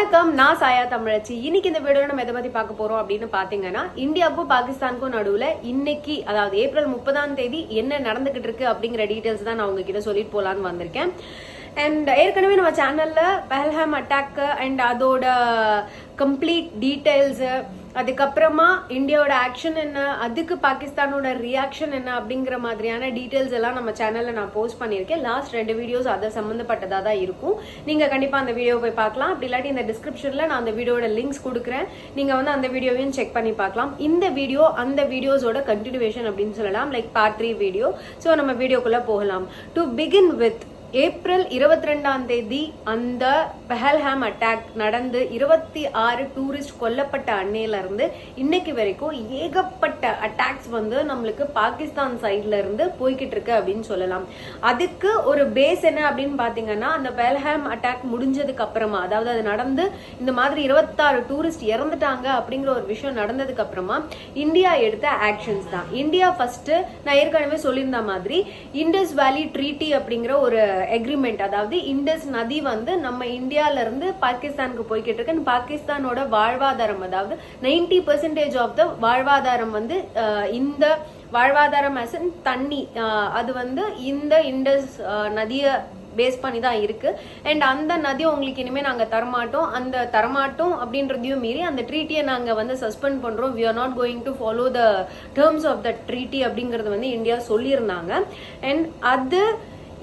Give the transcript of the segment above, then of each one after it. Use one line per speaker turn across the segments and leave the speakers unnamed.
வணக்கம், நான் சாயா தமிழச்சி. இன்னைக்கு இந்த வீடியோல நம்ம எதை பத்தி பார்க்க போறோம் அப்படின்னு பாத்தீங்கன்னா, இந்தியாவுக்கும் பாகிஸ்தானுக்கும் நடுவுல இன்னைக்கு அதாவது ஏப்ரல் 30ஆம் தேதி என்ன நடந்துகிட்டு இருக்கு அப்படிங்கிற டீடைல்ஸ் தான் நான் உங்ககிட்ட சொல்லிட்டு போலான்னு வந்திருக்கேன். அண்ட் ஏற்கனவே நம்ம சேனல்ல பஹல்காம் அட்டாக் அண்ட் அதோட கம்ப்ளீட் டீடைல்ஸ், அதுக்கப்புறமா இந்தியாவோட ஆக்ஷன் என்ன, அதுக்கு பாகிஸ்தானோட ரியாக்ஷன் என்ன அப்படிங்கிற மாதிரியான டீடைல்ஸ் எல்லாம் நம்ம சேனல்ல நான் போஸ்ட் பண்ணியிருக்கேன். லாஸ்ட் 2 வீடியோஸ் அதை சம்பந்தப்பட்டதா தான் இருக்கும். நீங்க கண்டிப்பா அந்த வீடியோ போய் பார்க்கலாம். அப்படி இல்லாட்டி இந்த டிஸ்கிரிப்ஷன்ல நான் அந்த வீடியோட லிங்க்ஸ் கொடுக்குறேன், நீங்க வந்து அந்த வீடியோவையும் செக் பண்ணி பார்க்கலாம். இந்த வீடியோ அந்த வீடியோஸோட கண்டினியூவேஷன் அப்படின்னு சொல்லலாம், லைக் பார்ட் 3 வீடியோ. ஸோ நம்ம வீடியோக்குள்ள போகலாம். டு பிகின் வித், ஏப்ரல் 22ஆம் தேதி அந்த பஹல்காம் அட்டாக் நடந்து 26 டூரிஸ்ட் கொல்லப்பட்ட அன்னையில இருந்து இன்னைக்கு வரைக்கும் ஏகப்பட்ட அட்டாக்ஸ் வந்து நம்மளுக்கு பாகிஸ்தான் சைட்ல இருந்து போய்கிட்டு இருக்கு அப்படின்னு சொல்லலாம். அதுக்கு ஒரு பேஸ் என்ன அப்படின்னு பாத்தீங்கன்னா, அந்த பஹல்காம் அட்டாக் முடிஞ்சதுக்கு அப்புறமா, அதாவது அது நடந்து இந்த மாதிரி 26 டூரிஸ்ட் இறந்துட்டாங்க அப்படிங்கிற ஒரு விஷயம் நடந்ததுக்கு அப்புறமா இந்தியா எடுத்த ஆக்ஷன்ஸ் தான். இந்தியா ஃபர்ஸ்ட் நான் ஏற்கனவே சொல்லியிருந்த மாதிரி இண்டஸ் வேலி ட்ரீட்டி அப்படிங்கிற ஒரு எக்ரிமெண்ட், அதாவது இண்டஸ் நதி வந்து நம்ம இந்தியால இருந்து பாகிஸ்தானுக்கு போய்கிட்டு இருக்கு. பாகிஸ்தானோட வாழ்வாதாரம், அதாவது 90% ஆஃப் த வாழ்வாதாரம் வந்து இந்த வாழ்வாதாரம் தண்ணி, அது வந்து இந்த இண்டஸ் நதிய பேஸ் பண்ணி தான் இருக்கு. அண்ட் அந்த நதியை உங்களுக்கு இனிமே நாங்க தரமாட்டோம், அந்த தரமாட்டோம் அப்படின்றதையும் மீறி அந்த ட்ரீட்டியை நாங்க வந்து சஸ்பெண்ட் பண்றோம். we are not going to follow the terms of the treaty அப்படிங்கறது வந்து இந்தியா சொல்லியிருந்தாங்க. அண்ட்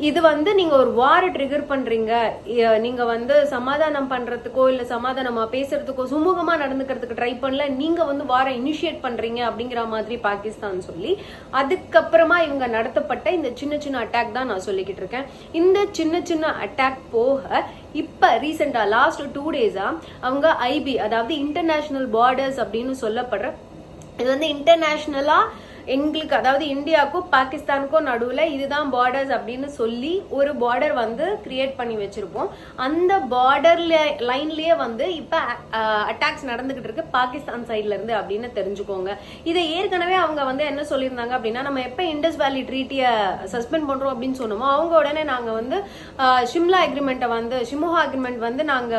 இது வந்து நீங்க ஒரு வார ட்ரிகர் பண்றீங்க, நீங்க வந்து சமாதானம் பண்றதுக்கோ இல்ல சமாதானமா பேசுறதுக்கோ சுமூகமா நடந்துக்கிறதுக்கு ட்ரை பண்ணல, நீங்க வந்து வார இனிஷியேட் பண்றீங்க அப்படிங்கிற மாதிரி பாகிஸ்தான் சொல்லி அதுக்கப்புறமா இவங்க நடத்தப்பட்ட இந்த சின்ன சின்ன அட்டாக் தான் நான் சொல்லிக்கிட்டு இருக்கேன். இந்த சின்ன சின்ன அட்டாக் போக இப்ப ரீசெண்டா லாஸ்ட் 2 டேஸா அவங்க ஐபி, அதாவது இன்டர்நேஷனல் பார்டர்ஸ் அப்படின்னு சொல்லப்படுற, இது வந்து இன்டர்நேஷனலா எங்களுக்கு, அதாவது இந்தியாவுக்கும் பாகிஸ்தானுக்கும் நடுவுல இதுதான் பார்டர்ஸ் அப்படின்னு சொல்லி ஒரு பார்டர் வந்து கிரியேட் பண்ணி வச்சிருப்போம். அந்த பார்டர் லைன்லயே வந்து இப்ப அட்டாக்ஸ் நடந்துகிட்டு இருக்கு பாகிஸ்தான் சைட்ல இருந்து அப்படின்னு தெரிஞ்சுக்கோங்க. இதை ஏற்கனவே அவங்க வந்து என்ன சொல்லியிருந்தாங்க அப்படின்னா, நம்ம எப்ப இண்டஸ் வேலி ட்ரீட்டிய சஸ்பெண்ட் பண்றோம் அப்படின்னு சொன்னோமோ அவங்க உடனே நாங்க வந்து ஷிம்லா அக்ரிமெண்ட் வந்து ஷிமோஹா அக்ரிமெண்ட் வந்து நாங்க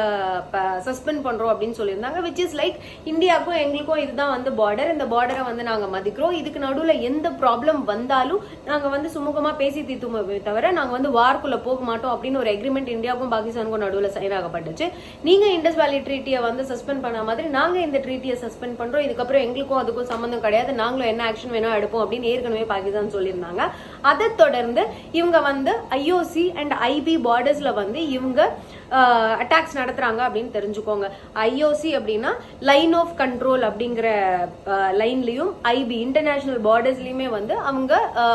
சஸ்பெண்ட் பண்றோம் அப்படின்னு சொல்லியிருந்தாங்க. விச் இஸ் லைக் இந்தியாவுக்கும் எங்களுக்கும் இதுதான் வந்து பார்டர், இந்த பார்டரை வந்து நாங்க மதிக்கிறோம், இதுக்கு நடுவுல எந்த ப்ராப்ளம் வந்தாலும் நாங்க வந்து சுமூகமா பேசி தீர்த்துமே தவிர நாங்க வந்து வார்க்குள்ள போக மாட்டோம் அப்படின்னு ஒரு அக்ரிமெண்ட் இந்தியாவுக்கும் பாகிஸ்தானுக்கும் நடுவுல சைன் ஆகப்பட்டுச்சு. நீங்க இண்டஸ் வேலி ட்ரீட்டியை வந்து சஸ்பெண்ட் பண்ண மாதிரி நாங்க இந்த ட்ரீட்டியை சஸ்பெண்ட் பண்றோம், இதுக்கப்புறம் எங்களுக்கும் அதுக்கும் சம்பந்தம் கிடையாது, நாங்களும் என்ன ஆக்ஷன் வேணா எடுப்போம் அப்படின்னு ஏற்கனவே பாகிஸ்தான் சொல்லியிருந்தாங்க. அதை தொடர்ந்து இவங்க வந்து ஐஓசி அண்ட் ஐபி பார்டர்ஸ்ல வந்து இவங்க அட்டாக்ஸ் நடத்துறாங்க அப்படின்னு தெரிஞ்சுக்கோங்க. ஐஓசி அப்படின்னா லைன் ஆஃப் கண்ட்ரோல் அப்படிங்கிற லைன்லயும் ஐபி இன்டர்நேஷனல் பார்டர்ஸ்லயுமே வந்து அவங்க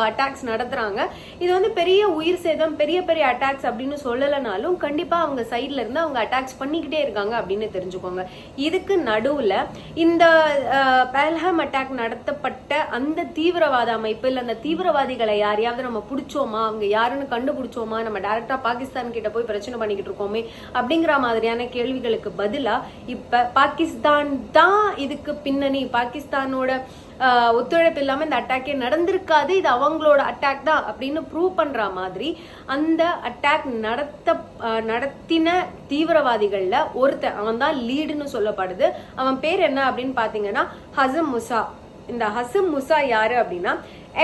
அட்டாக்ஸ் நடத்துறாங்க. இது வந்து பெரிய உயிர் சேதம், பெரிய பெரிய அட்டாக்ஸ் அப்படின்னு சொல்லலனாலும் கண்டிப்பா அவங்க சைட்ல இருந்து அவங்க அட்டாக்ஸ் பண்ணிக்கிட்டே இருக்காங்க அப்படின்னு தெரிஞ்சுக்கோங்க. இதுக்கு நடுவுல இந்த பஹல்காம் அட்டாக் நடத்தப்பட்ட அந்த தீவிரவாத அமைப்பு இல்ல அந்த தீவிரவாதிகளை யாரையாவது நம்ம பிடிச்சோமா, அவங்க யாருன்னு கண்டுபிடிச்சோமா, நம்ம டைரக்டா பாகிஸ்தான் கிட்ட போய் பிரச்சனை பண்ணிக்கிட்டு இருக்கோமே அப்படிங்கிற மாதிரியான கேள்விகளுக்கு பதிலா இப்ப பாகிஸ்தான் தான் இதுக்கு பின்னணி, பாகிஸ்தானோட ஒத்துழைப்பு இல்லாம இந்த அட்டாக்கே நடந்திருக்காது, இது அவங்களோட அட்டாக் தான் அப்படின்னு ப்ரூவ் பண்ற மாதிரி அந்த அட்டாக் நடத்தின தீவிரவாதிகள்ல ஒருத்தன், அவன் தான் லீடுன்னு சொல்லப்படுது. அவன் பேர் என்ன அப்படின்னு பாத்தீங்கன்னா ஹசம் முசா. இந்த ஹசம் முசா யாரு அப்படின்னா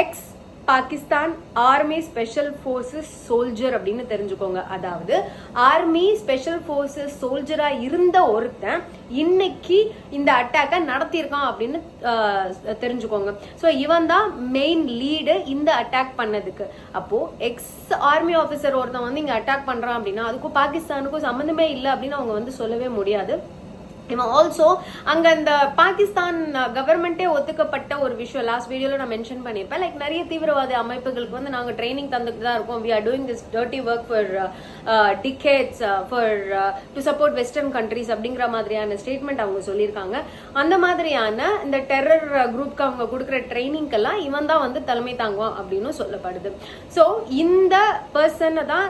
X Pakistan army special forces soldier அப்படின்னு தெரிஞ்சுக்கோங்க. அதாவது ஆர்மி ஸ்பெஷல் போர்சஸ் சோல்ஜரா இருந்த ஒருத்தன் இன்னைக்கு இந்த அட்டாக்கை நடத்தியிருக்கான் அப்படின்னு தெரிஞ்சுக்கோங்க. ஸோ இவன் தான் மெயின் லீடு இந்த அட்டாக் பண்ணதுக்கு. அப்போ எக்ஸ் ஆர்மி ஆஃபீஸர் ஒருத்தன் வந்து இங்க அட்டாக் பண்றான் அப்படின்னா அதுக்கும் பாகிஸ்தானுக்கும் சம்மந்தமே இல்லை அப்படின்னு அவங்க வந்து சொல்லவே முடியாது. இவன் ஆல்சோ அங்க அந்த பாகிஸ்தான் கவர்மெண்டே ஒத்துக்கப்பட்ட ஒரு விஷயம் லாஸ்ட் வீடியோல நான் மென்ஷன் பண்ணிருப்பேன், லைக் நிறைய தீவிரவாத அமைப்புகளுக்கு வந்து நாங்க ட்ரைனிங் தந்துட்டு தான் இருக்கோம், we are doing this dirty work for decades for to support western countries அப்படிங்கிற மாதிரியான ஸ்டேட்மெண்ட் அவங்க சொல்லியிருக்காங்க. அந்த மாதிரியான இந்த டெரர் குரூப்க்கு அவங்க கொடுக்குற ட்ரைனிங்க்கெல்லாம் இவன் தான் வந்து தலைமை தாங்குவான் அப்படின்னு சொல்லப்படுது. ஸோ இந்த பர்சனை தான்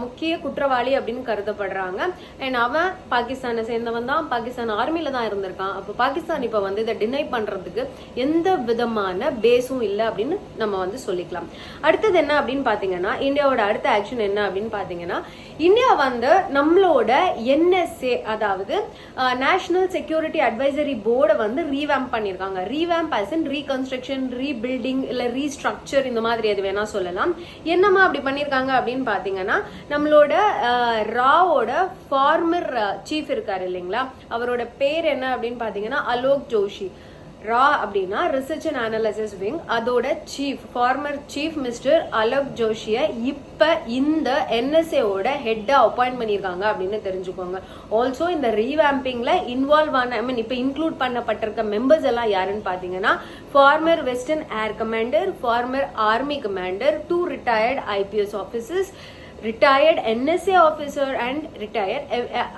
முக்கிய குற்றவாளி அப்படின்னு கருதப்படுறாங்க. அண்ட் அவன் பாகிஸ்தானை சேர்ந்தவன் தான், பாகிஸ்தான் பாகிஸ்தான் ஆர்மில தான் இருந்திருக்கான். அப்போ பாகிஸ்தான் இப்ப வந்து இதை டினை பண்றதுக்கு எந்த விதமான பேஸும் இல்லை அப்படின்னு நம்ம வந்து சொல்லிக்கலாம். அடுத்தது என்ன அப்படின்னு பாத்தீங்கன்னா, இந்தியாவோட அடுத்த ஆக்ஷன் என்ன அப்படின்னு பாத்தீங்கன்னா, இந்தியா வந்து நம்மளோட NSA அதாவது நேஷனல் செக்யூரிட்டி அட்வைசரி போர்டை வந்து ரீவேம்ப் பண்ணிருக்காங்க. Revamp as in reconstruction, rebuilding இல்ல ரீஸ்ட்ரக்சர், இந்த மாதிரி எது வேணா சொல்லலாம். என்னமா அப்படி பண்ணிருக்காங்க அப்படின்னு பாத்தீங்கன்னா, நம்மளோட ராவோட ஃபார்மர் சீஃப் இருக்காரு இல்லைங்களா, அவரோட பேர் என்ன அப்படின்னு பாத்தீங்கன்னா அலோக் ஜோஷி. ரா அப்படின்னா ரிசர்ச் அண்ட் அனாலிசிஸ் விங், அதோட chief former chief mister Alok ஜோஷியை இப்ப இந்த NSA ஓட ஹெட்டா அப்பாயிண்ட் பண்ணிருக்காங்க அப்படின்னு தெரிஞ்சுக்கோங்க. ஆல்சோ இந்த ரீவேம்பிங்ல இன்வால்வ் ஆன இப்ப இன்க்ளூட் பண்ணப்பட்டிருக்க மெம்பர்ஸ் எல்லாம் யாருன்னு பாத்தீங்கன்னா, former western air commander, former army commander, 2 retired IPS officers, retired NSA officer and retired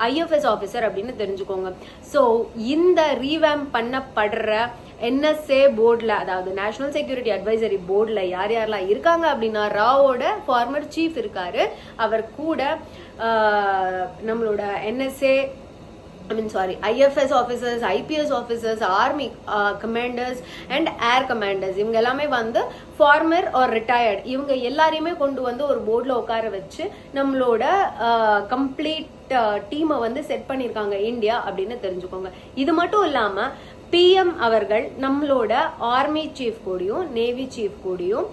IFS officer அப்படின்னு தெரிஞ்சுக்கோங்க. ஸோ இந்த ரீவேம்ப் பண்ணப்படுற NSA போர்டில், அதாவது நேஷனல் செக்யூரிட்டி அட்வைசரி போர்டில் யார் யாரெல்லாம் இருக்காங்க அப்படின்னா, ராவோட ஃபார்மர் சீஃப் இருக்காரு, அவர் கூட நம்மளோட NSA IFS officers, IPS officers, army commanders and air commanders, இவங்க எல்லாமே வந்து ஃபார்மர் ஆர் ரிட்டையர்ட், இவங்க எல்லாரையுமே கொண்டு வந்து ஒரு போர்டில் உட்கார வச்சு நம்மளோட கம்ப்ளீட் டீமை வந்து செட் பண்ணியிருக்காங்க இந்தியா அப்படின்னு தெரிஞ்சுக்கோங்க. இது மட்டும் இல்லாம PM அவர்கள் நம்மளோட ஆர்மி சீஃப் கூடயும், நேவி சீஃப் கூடயும்,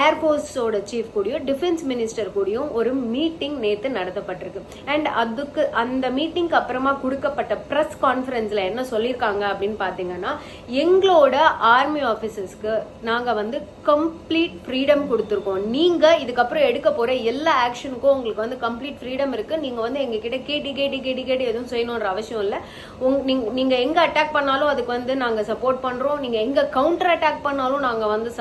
ஏர்ஃபோர்ஸோட சீஃப் கூடயும், டிஃபென்ஸ் மினிஸ்டர் கூடயும் ஒரு மீட்டிங் நேத்து நடத்தப்பட்டிருக்கு. அண்ட் அதுக்கு அந்த மீட்டிங்க்கு அப்புறமா கொடுக்கப்பட்ட பிரஸ் கான்ஃபரன்ஸ்ல என்ன சொல்லியிருக்காங்க அப்படின்னு பாத்தீங்கன்னா, எங்களோட ஆர்மி ஆபீசர்ஸ்க்கு நாங்க வந்து கம்ப்ளீட் ஃப்ரீடம் கொடுத்துருக்கோம். நீங்க இதுக்கப்புறம் எடுக்க போற எல்லா ஆக்ஷனுக்கும் உங்களுக்கு வந்து கம்ப்ளீட் ஃப்ரீடம் இருக்கு. நீங்க வந்து எங்க கிட்ட கேட்டி எதுவும் செய்யணும்ன்ற அவசியம் இல்லை. நீங்க எங்க அட்டாக் பண்ணாலும் அதுக்கு வந்து நாங்க சப்போர்ட் பண்றோம். நீங்க எங்க கவுண்டர் அட்டாக் பண்ணாலும் நாங்க வந்து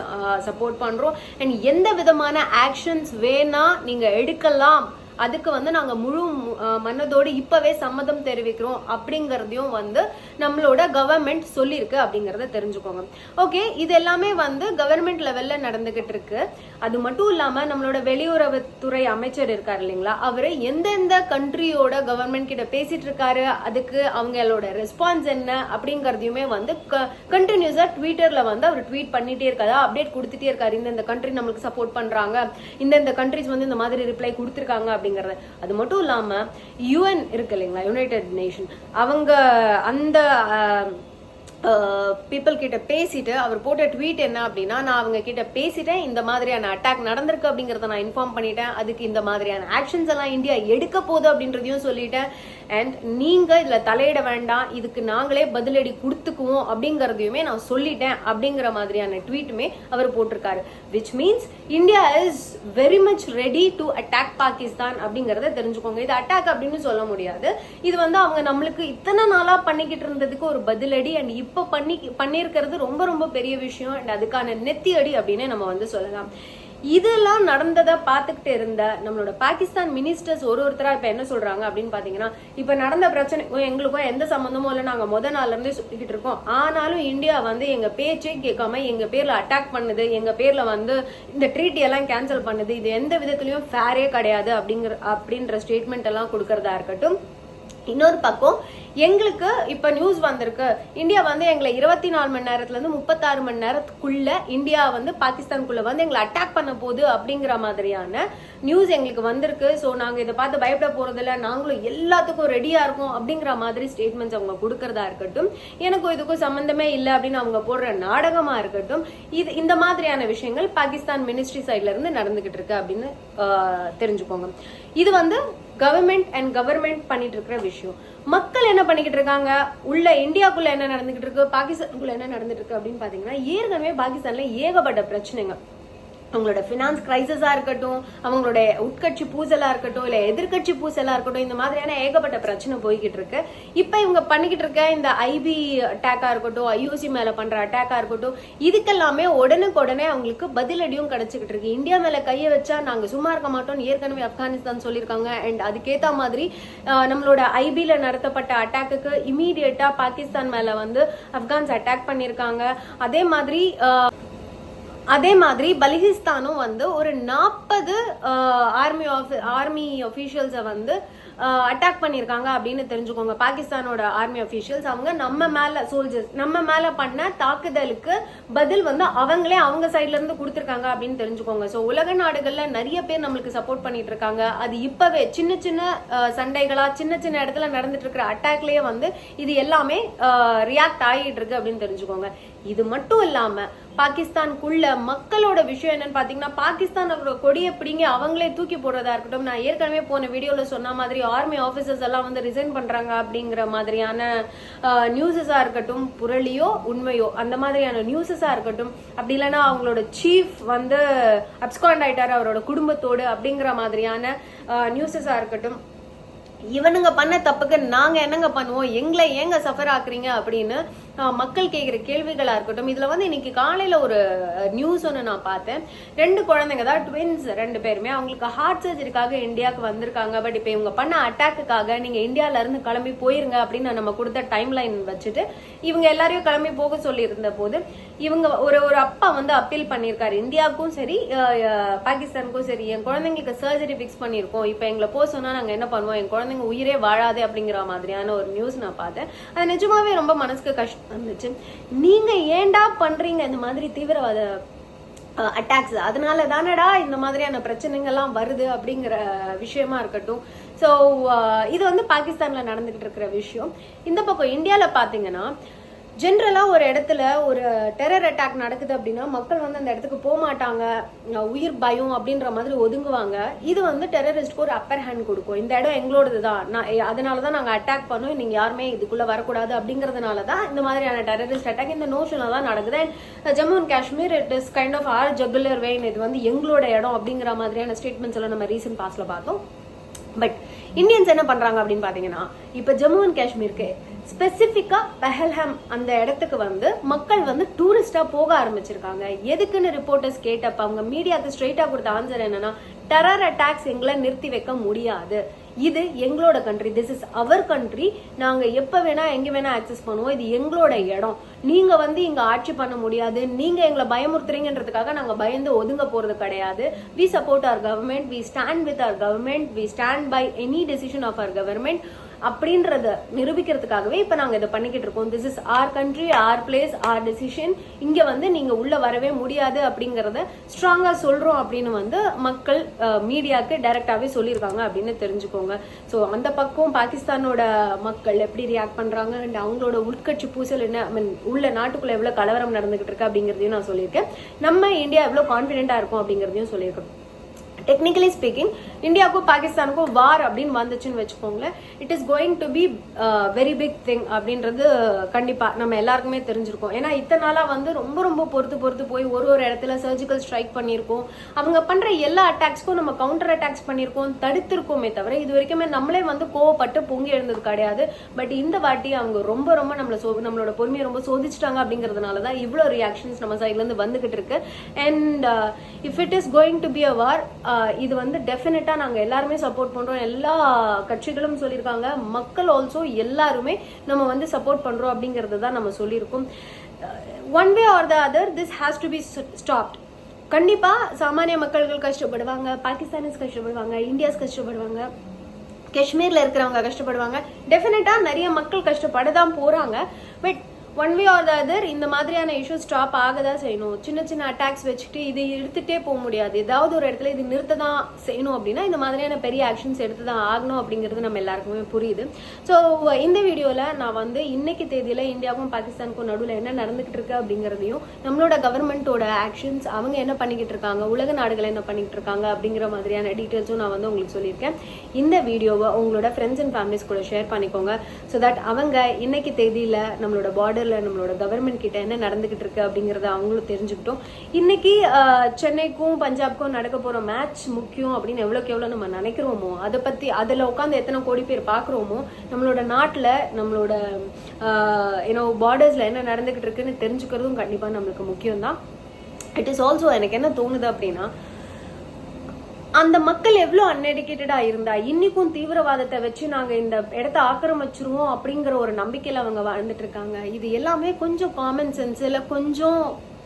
சப்போர்ட் பண்றோம். அண்ட் எந்த விதமான ஆக்ஷன்ஸ் வேணா நீங்க எடுக்கலாம், அதுக்கு வந்து நாங்க முழு மனதோடு இப்பவே சம்மதம் தெரிவிக்கிறோம் அப்படிங்கறதையும் வந்து நம்மளோட கவர்மெண்ட் சொல்லியிருக்கு அப்படிங்கறத தெரிஞ்சுக்கோங்க. ஓகே, இது எல்லாமே வந்து கவர்மெண்ட் லெவல்ல நடந்துகிட்டு இருக்கு. அது மட்டும் இல்லாம நம்மளோட வெளியுறவுத்துறை அமைச்சர் இருக்காரு இல்லைங்களா, அவரு எந்தெந்த கண்ட்ரியோட கவர்மெண்ட் கிட்ட பேசிட்டு இருக்காரு, அதுக்கு அவங்களோட ரெஸ்பான்ஸ் என்ன அப்படிங்கறதையுமே வந்து கண்டினியூஸா ட்விட்டர்ல வந்து அவர் ட்வீட் பண்ணிட்டே இருக்காரு, அப்டேட் கொடுத்துட்டே இருக்காரு. இந்த கண்ட்ரி நம்மளுக்கு சப்போர்ட் பண்றாங்க, இந்த கண்ட்ரிஸ் வந்து இந்த மாதிரி ரிப்ளை கொடுத்திருக்காங்க. அது மட்டும் இல்லாம UN இருக்கு இல்லைங்களா, யுனைடெட் நேஷன், அவங்க அந்த பீப்புள் கிட்ட பேசிட்டு அவர் போட்ட ட்வீட் என்ன அப்படின்னா, நான் அவங்க கிட்ட பேசிட்டேன், இந்த மாதிரியான அட்டாக் நடந்திருக்கு அப்படிங்கறத நான் இன்ஃபார்ம் பண்ணிட்டேன், அதுக்கு இந்த மாதிரியான ஆக்ஷன்ஸ் எல்லாம் இந்தியா எடுக்க போகுது அப்படின்றதையும் சொல்லிட்டேன். அண்ட் நீங்க இதுல தலையிட வேண்டாம், இதுக்கு நாங்களே பதிலடி கொடுத்துக்குவோம் அப்படிங்கறதையுமே நான் சொல்லிட்டேன் அப்படிங்கிற மாதிரியான ட்வீட்டுமே அவர் போட்டிருக்காரு. Which means India is very much ready to attack Pakistan அப்படிங்கறத தெரிஞ்சுக்கோங்க. இது அட்டாக் அப்படின்னு சொல்ல முடியாது, இது வந்து அவங்க நம்மளுக்கு இத்தனை நாளா பண்ணிக்கிட்டு இருந்ததுக்கு ஒரு பதிலடி. அண்ட் இப்ப பண்ணிருக்கிறது ரொம்ப ரொம்ப பெரிய விஷயம். அண்ட் அதுக்கான நெத்தி அடி அப்படின்னு நம்ம வந்து சொல்லலாம். இதெல்லாம் நடந்ததை பார்த்துக்கிட்டு இருந்த நம்மளோட பாகிஸ்தான் மினிஸ்டர்ஸ் ஒருத்தரா இப்ப என்ன சொல்றாங்க அப்படின்னு பாத்தீங்கன்னா, இப்ப நடந்த பிரச்சனைக்கும் எங்களுக்கும் எந்த சம்பந்தமும் இல்லை, நாங்க நாள்ல இருந்தே சொல்லிக்கிட்டு இருக்கோம், ஆனாலும் இந்தியா வந்து எங்க பேச்சே கேட்காம எங்க பேர்ல அட்டாக் பண்ணுது, எங்க பேர்ல வந்து இந்த ட்ரீட்டி எல்லாம் கேன்சல் பண்ணுது, இது எந்த விதத்திலயும் ஃபேரே கிடையாது அப்படின்ற ஸ்டேட்மெண்ட் எல்லாம் கொடுக்கறதா இருக்கட்டும். இன்னொரு பக்கம் எங்களுக்கு இப்ப நியூஸ் வந்திருக்கு, இந்தியா வந்து எங்களை 24 மணி நேரத்துல இருந்து 36 மணி நேரத்துக்குள்ள இந்தியா வந்து பாகிஸ்தானுக்குள்ள வந்து எங்களை அட்டாக் பண்ண போகுது அப்படிங்கிற மாதிரியான நியூஸ் எங்களுக்கு வந்திருக்கு. சோ நாங்க இதை பார்த்து பயப்பட போறதில்ல, நாங்களும் எல்லாத்துக்கும் ரெடியா இருக்கோம் அப்படிங்கிற மாதிரி ஸ்டேட்மெண்ட்ஸ் அவங்க கொடுக்கறதா இருக்கட்டும். எனக்கும் இதுக்கும் சம்பந்தமே இல்லை அப்படின்னு அவங்க போடுற நாடகமா இருக்கட்டும், இது இந்த மாதிரியான விஷயங்கள் பாகிஸ்தான் மினிஸ்ட்ரி சைட்ல இருந்து நடந்துகிட்டு இருக்கு அப்படின்னு தெரிஞ்சுக்கோங்க. இது வந்து கவர்மெண்ட் பண்ணிட்டு இருக்கிற விஷயம். மக்கள் என்ன பண்ணிக்கிட்டு இருக்காங்க, உள்ள இந்தியாக்குள்ள என்ன நடந்துகிட்டு இருக்கு, பாகிஸ்தானுக்குள்ள என்ன நடந்துட்டு இருக்கு அப்படின்னு பாத்தீங்கன்னா, ஏற்கனவே பாகிஸ்தான்ல ஏகப்பட்ட பிரச்சனைங்க. அவங்களோட பினான்ஸ் கிரைசிஸா இருக்கட்டும், அவங்களோட உட்கட்சி பூசலா இருக்கட்டும், இல்ல எதிர்கட்சி பூசலா இருக்கட்டும், இந்த மாதிரியான ஏகப்பட்ட பிரச்சனை போய்கிட்டு இருக்கு. இப்ப இவங்க பண்ணிக்கிட்டு இருக்க இந்த IB அட்டாக்கா இருக்கட்டும், IOC மேல பண்ற அட்டாக்கா இருக்கட்டும், இதுக்கெல்லாமே உடனுக்குடனே அவங்களுக்கு பதிலடியும் கிடைச்சிக்கிட்டு இருக்கு. இந்தியா மேல கைய வச்சா நாங்க சும்மா இருக்க மாட்டோம் ஏற்கனவே ஆப்கானிஸ்தான் சொல்லியிருக்காங்க. அண்ட் அதுக்கேத்த மாதிரி நம்மளோட IB-ல நடத்தப்பட்ட அட்டாக்கு இமீடியட்டா பாகிஸ்தான் மேல வந்து ஆப்கான்ஸ் அட்டாக் பண்ணிருக்காங்க. அதே மாதிரி பலுகிஸ்தானும் வந்து ஒரு 40 ஆர்மி ஆபீஷியல்ஸை வந்து அட்டாக் பண்ணியிருக்காங்க அப்படின்னு தெரிஞ்சுக்கோங்க. பாகிஸ்தானோட ஆர்மி அபிஷியல்ஸ் அவங்க நம்ம மேல சோல்ஜர்ஸ் நம்ம மேல பண்ண தாக்குதலுக்கு பதில் வந்து அவங்களே அவங்க சைட்ல இருந்து கொடுத்துருக்காங்க அப்படின்னு தெரிஞ்சுக்கோங்க. ஸோ உலக நாடுகள்ல நிறைய பேர் நம்மளுக்கு சப்போர்ட் பண்ணிட்டு இருக்காங்க. அது இப்பவே சின்ன சின்ன சண்டைகளா சின்ன சின்ன இடத்துல நடந்துட்டு இருக்கிற அட்டாக்லயே வந்து இது எல்லாமே ரியாக்ட் ஆகிட்டு இருக்கு அப்படின்னு தெரிஞ்சுக்கோங்க. இது மட்டும் இல்லாம பாகிஸ்தானுக்குள்ள மக்களோட விஷயம் என்னன்னு பாத்தீங்கன்னா, பாகிஸ்தானோட கொடியை பிடிங்க அவங்களே தூக்கி போடுறதா இருக்கட்டும். நான் ஏற்கனவே போன வீடியோல சொன்ன மாதிரி ஆர்மி ஆபீசர்ஸ் எல்லாம் வந்து ரிசைன் பண்றாங்க அப்படிங்கிற மாதிரியான நியூஸஸா இருக்கட்டும், புரளியோ உண்மையோ அந்த மாதிரியான நியூஸஸா இருக்கட்டும், அப்படி இல்லைன்னா அவங்களோட சீஃப் வந்து அப்ஸ்காண்ட் ஆயிட்டாரு அவரோட குடும்பத்தோடு அப்படிங்கிற மாதிரியான நியூஸஸா இருக்கட்டும், இவனுங்க பண்ண தப்புக்கு நாங்க என்னங்க பண்ணுவோம், எங்களை ஏங்க சஃபர் ஆக்குறீங்க அப்படின்னு மக்கள் கேட்கிற கேள்விகளா இருக்கட்டும். இதுல வந்து இன்னைக்கு காலையில ஒரு நியூஸ் ஒன்று நான் பார்த்தேன். 2 குழந்தைங்க தான், ட்வின்ஸ் 2 பேருமே. அவங்களுக்கு ஹார்ட் சர்ஜரிக்காக இந்தியாவுக்கு வந்திருக்காங்க. பட் இப்போ இவங்க பண்ண அட்டாக்குக்காக நீங்க இந்தியால இருந்து கிளம்பி போயிருங்க அப்படின்னு நம்ம கொடுத்த டைம் லைன் வச்சுட்டு இவங்க எல்லாரையும் கிளம்பி போக சொல்லி இருந்த போது இவங்க ஒரு அப்பா வந்து அப்பீல் பண்ணியிருக்காரு இந்தியாவுக்கும் சரி பாகிஸ்தானுக்கும் சரி, என் குழந்தைங்களுக்கு சர்ஜரி பிக்ஸ் பண்ணியிருக்கோம், இப்போ எங்களை போக சொன்னா நாங்க என்ன பண்ணுவோம், என் குழந்தைங்க உயிரே வாழாது அப்படிங்கிற மாதிரியான ஒரு நியூஸ் நான் பார்த்தேன். அது நிஜமாவே ரொம்ப மனசுக்கு கஷ்டம் இருந்துச்சு. நீங்க ஏன்டா பண்றீங்க இந்த மாதிரி தீவிரவாத அட்டாக்ஸ்? அதனால தானடா இந்த மாதிரியான பிரச்சனைகள்லாம் வருது அப்படிங்கிற விஷயமா இருக்கட்டும். ஸோ இது வந்து பாகிஸ்தான்ல நடந்துகிட்டு இருக்கிற விஷயம். இந்த பக்கம் இந்தியால பாத்தீங்கன்னா ஜென்ரலா ஒரு இடத்துல ஒரு டெரர் அட்டாக் நடக்குது அப்படின்னா மக்கள் வந்து அந்த இடத்துக்கு போக மாட்டாங்க, உயிர் பயம் அப்படின்ற மாதிரி ஒதுங்குவாங்க. இது வந்து டெரரிஸ்ட்க்கு ஒரு அப்பர் ஹேண்ட் கொடுக்கும். இந்த இடம் எங்களோடது தான், அதனாலதான் நாங்க அட்டாக் பண்ணோம், நீங்க யாருமே இதுக்குள்ள வரக்கூடாது அப்படிங்கறதுனாலதான் இந்த மாதிரியான டெரரிஸ்ட் அட்டாக் இந்த நோஷன்ல தான் நடக்குது. Jammu and Kashmir it is kind of our jugular vein, இது வந்து எங்களோட இடம் அப்படிங்கிற மாதிரியான ஸ்டேட்மெண்ட்ஸ் எல்லாம் நம்ம ரீசன்ட் பாஸ்ட்ல பார்த்தோம். பட் இந்தியன்ஸ் என்ன பண்றாங்க அப்படின்னு பாத்தீங்கன்னா, இப்ப ஜம்மு அண்ட் காஷ்மீருக்கு ஸ்பெசிபிக்கா பெஹல்ஹாம் அந்த இடத்துக்கு வந்து மக்கள் வந்து டூரிஸ்டா போக ஆரம்பிச்சிருக்காங்க. எதுக்குன்னு ரிப்போர்ட்டர்ஸ் கேட்டப்ப அவங்க மீடியாவுக்கு ஸ்ட்ரெயிட்டா கொடுத்த ஆன்சர் என்னன்னா, டெரர் அட்டாக்ஸ் எங்களை நிறுத்தி வைக்க முடியாது, இது எங்களோட country, this is our country, நாங்க எப்ப வேணா எங்க வேணா ஆக்சஸ் பண்ணுவோம், இது எங்களோட இடம், நீங்க வந்து இங்க ஆட்சி பண்ண முடியாது, நீங்க எங்களை பயமுறுத்துறீங்கன்றதுக்காக நாங்க பயந்து ஒதுங்க போறது கிடையாது. We support our government, we stand with our government, we stand by any decision of our government அப்படின்றத நிரூபிக்கிறதுக்காகவே இப்ப நாங்க இதை பண்ணிக்கிட்டு இருக்கோம். This is our country, our place, our decision, இங்க வந்து நீங்க உள்ள வரவே முடியாது அப்படிங்கறத ஸ்ட்ராங்கா சொல்றோம் அப்படின்னு வந்து மக்கள் மீடியாவுக்கு டைரக்டாவே சொல்லியிருக்காங்க அப்படின்னு தெரிஞ்சுக்கோங்க. ஸோ அந்த பக்கம் பாகிஸ்தானோட மக்கள் எப்படி ரியாக்ட் பண்றாங்க அண்ட் அவங்களோட உட்கட்சி பூசல் என்ன, ஐ மீன் உள்ள நாட்டுக்குள்ள எவ்வளவு கலவரம் நடந்துகிட்டு இருக்கு அப்படிங்கறதையும் நான் சொல்லியிருக்கேன். நம்ம இந்தியா எவ்வளவு கான்பிடென்டா இருக்கும் அப்படிங்கறதையும் சொல்லியிருக்கோம். டெக்னிக்கலி ஸ்பீக்கிங் இந்தியாவுக்கும் பாகிஸ்தானுக்கும் வார் அப்படின்னு வந்துச்சுன்னு வச்சுக்கோங்களேன், it is going to be very big thing அப்படின்றது கண்டிப்பா நம்ம எல்லாருக்குமே தெரிஞ்சிருக்கும். ஏன்னா இத்தனை நாளா வந்து ரொம்ப ரொம்ப பொறுத்து போய் ஒரு இடத்துல சர்ஜிக்கல் ஸ்ட்ரைக் பண்ணியிருக்கோம், அவங்க பண்ற எல்லா அட்டாக்ஸ்க்கும் நம்ம கவுண்டர் அட்டாக்ஸ் பண்ணியிருக்கோம், தடுத்திருக்கோமே தவிர இது வரைக்குமே நம்மளே வந்து கோவப்பட்டு பொங்கி எழுந்தது கிடையாது. பட் இந்த வாட்டி அவங்க ரொம்ப ரொம்ப நம்மளோட பொறுமையை ரொம்ப சோதிச்சிட்டாங்க அப்படிங்கறதுனாலதான் இவ்வளவு ரியாக்ஷன்ஸ் நம்ம சைட்ல இருந்து வந்துகிட்டு இருக்கு. And if it is going to be a war, இது வந்து டெஃபினட்டா நாங்க எல்லாருமே சப்போர்ட் பண்றோம், எல்லா கட்சிகளும் சொல்லியிருக்காங்க, மக்கள் ஆல்சோ எல்லாருமே நம்ம வந்து சப்போர்ட் பண்றோம் அப்படிங்கறது தான் நம்ம சொல்லியிருக்கோம். One way or the other this has to be stopped. கண்டிப்பா சாமானிய மக்கள்கள் கஷ்டப்படுவாங்க, பாகிஸ்தானிஸ் கஷ்டப்படுவாங்க, இந்தியாஸ் கஷ்டப்படுவாங்க, காஷ்மீர்ல இருக்கிறவங்க கஷ்டப்படுவாங்க, டெஃபினட்டா நிறைய மக்கள் கஷ்டப்படதான் போறாங்க. But one way or the other இந்த மாதிரியான இஷ்யூ ஸ்டாப் ஆகதான் செய்யணும். சின்ன சின்ன அட்டாக்ஸ் வச்சுட்டு இது எடுத்துட்டே போக முடியாது, ஏதாவது ஒரு இடத்துல இது நிறுத்ததான் செய்யணும் அப்படின்னா இந்த மாதிரியான பெரிய ஆக்ஷன்ஸ் எடுத்துதான் ஆகணும் அப்படிங்கிறது நம்ம எல்லாருக்குமே புரியுது. ஸோ இந்த வீடியோல நான் வந்து இன்னைக்கு தேதியில இந்தியாவுக்கும் பாகிஸ்தானுக்கும் நடுவில் என்ன நடந்துகிட்டு இருக்கு அப்படிங்கிறதையும், நம்மளோட கவர்மெண்டோட ஆக்ஷன்ஸ் அவங்க என்ன பண்ணிக்கிட்டு இருக்காங்க, உலக நாடுகள் என்ன பண்ணிக்கிட்டு இருக்காங்க அப்படிங்கிற மாதிரியான டீட்டெயில்ஸும் நான் வந்து உங்களுக்கு சொல்லியிருக்கேன். இந்த வீடியோவை உங்களோட ஃப்ரெண்ட்ஸ் அண்ட் ஃபேமிலிஸ் கூட ஷேர் பண்ணிக்கோங்க. ஸோ தட் அவங்க இன்னைக்கு தேதியில நம்மளோட பார்டர் நம்மளோட கவர்மெண்ட் கிட்ட என்ன நடந்துகிட்டு இருக்கு அப்படிங்கறத அவங்களும் தெரிஞ்சுக்கிட்டோம். இன்னைக்கு சென்னைக்கும் பஞ்சாப்க்கும் நடக்க போற மேட்ச் முக்கியம் அப்படின்னு எவ்வளவுக்கு எவ்வளவு நம்ம நினைக்கிறோமோ, அதை பத்தி அதுல உட்காந்து எத்தனை கோடி பேர் பாக்குறோமோ, நம்மளோட நாட்டுல நம்மளோட பார்டர்ஸ்ல என்ன நடந்துகிட்டு இருக்குன்னு தெரிஞ்சுக்கிறதும் கண்டிப்பா நம்மளுக்கு முக்கியம் தான். இட் இஸ் ஆல்சோ எனக்கு என்ன தோணுது அப்படின்னா, அந்த மக்கள் எவ்வளவு அன்எடுக்கேட்டடா இருந்தா இன்னைக்கும் தீவிரவாதத்தை வச்சு நாங்க இந்த இடத்த ஆக்கிரமிச்சிருவோம் அப்படிங்கிற ஒரு நம்பிக்கையில அவங்க வாழ்ந்துட்டு இருக்காங்க. இது எல்லாமே கொஞ்சம் காமன் சென்ஸ் இல்ல கொஞ்சம்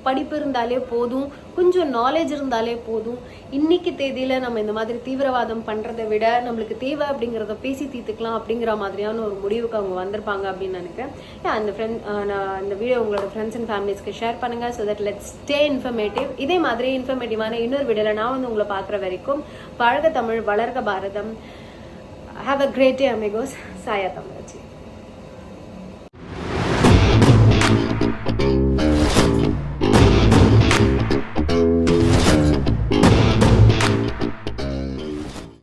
படிப்பு இருந்தாலே போதும், கொஞ்சம் நாலேஜ் இருந்தாலே போதும். இன்னைக்கு தேதியில நம்ம இந்த மாதிரி தீவிரவாதம் பண்றதை விட நம்மளுக்கு தேவை அப்படிங்கிறத பேசி தீர்த்துக்கலாம் அப்படிங்கிற மாதிரியான ஒரு முடிவுக்கு அவங்க வந்திருப்பாங்க அப்படின்னு நினைக்கிறேன். நான் இந்த வீடியோ உங்களோட ஃப்ரெண்ட்ஸ் அண்ட் ஃபேமிலிஸ்க்கு ஷேர் பண்ணுங்க. So that let's stay informative. இதே மாதிரி இன்ஃபர்மேட்டிவான இன்னொரு வீடியோல நான் வந்து உங்களை பார்க்குற வரைக்கும் வாழ்க தமிழ், வளர்க பாரதம். Have a great day, amigos. Saya Tamarachi.